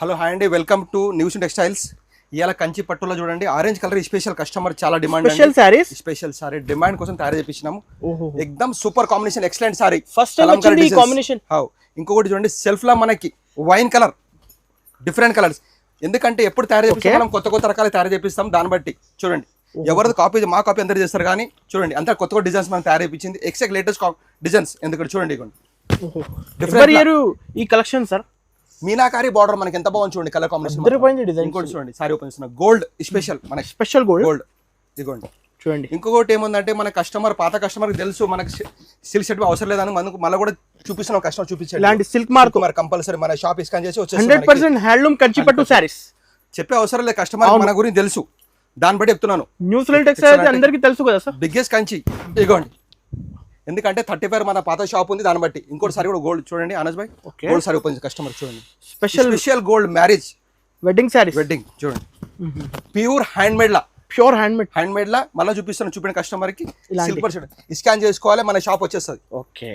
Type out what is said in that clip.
Hello hi అండి, welcome to news textiles. ఇవాళ కంచి పట్టులో చూడండి ఆరెంజ్ కలర్ స్పెషల్ కస్టమర్ చాలా డిమాండ్. స్పెషల్ సారీ డిమాండ్ కోసం తయారు చేపించినాము. ఎక్దమ్ super combination, excellent sari. First time వచ్చింది ఈ కాంబినేషన్. ఇంకొకటి చూడండి సెల్ఫ్ లా మనకి వైన్ కలర్, డిఫరెంట్ కలర్స్. ఎందుకంటే ఎప్పుడు తయారు చేపిస్తాం మనం కొత్త కొత్త రకాలు తయారు చేపిస్తాం. దాన్ని బట్టి చూడండి ఎవరిది కాపీ మా కాపీ అందరు చేస్తారు, కానీ చూడండి అంతా కొత్త కొత్త డిజైన్స్ మనం తయారు చేయించింది. Exact latest designs. ఎందుకంటే చూడండి ఈ కలెక్షన్ సార్ మీనాకారి బార్డర్ మనకి ఎంత బాగుంది చూడండి. కలర్ కాంబినేషన్ ఇంకోటి చూడండి సారీ ఓపెన్ చేస్తున్నా గోల్డ్ స్పెషల్, మన స్పెషల్ గోల్డ్ ఇదిగోండి చూడండి. ఇంకొకటి ఏముందంటే మన కస్టమర్ పాత కస్టమర్ తెలుసు మనకి సిల్క్ సెట్ అవసరం లేదని మనకు మళ్ళీ కూడా చూపిస్తున్నాం. కస్టమర్ చూపించాడు ఇలాంటి సిల్క్ మార్క్ మరి కంపల్సరీ మన షాప్ స్కాన్ చేసి 100% హ్యాండ్లూమ్ కంచి పట్టు సారీస్ చెప్పే అవసరం లేదు. కస్టమర్ మన గురించి తెలుసు, దాన్ని బట్టి చెప్తున్నాను. న్యూస్ టెక్స్టైల్స్ అందరికీ తెలుసు కదా సార్, బిగ్గెస్ట్ కంచి ఇదిగోండి. ఎందుకంటే 35 మన పాత షాప్ ఉంది, దాన్ని బట్టి. ఇంకోటి సారీ కూడా గోల్డ్ చూడండి అనస్ భాయ్, గోల్డ్ సారీ ఓపెన్ కస్టమర్ చూడండి. Special gold marriage wedding sorry, wedding చూడండి. ప్యూర్ హ్యాండ్ మేడ్ లా, ప్యూర్ హ్యాండ్ మేడ్ లా మళ్ళీ చూపిస్తాను. చూపిన కస్టమర్ కి సిల్వర్ స్కాన్ చేసుకోవాలి, మన షాప్ వచ్చేస్తుంది. ఓకే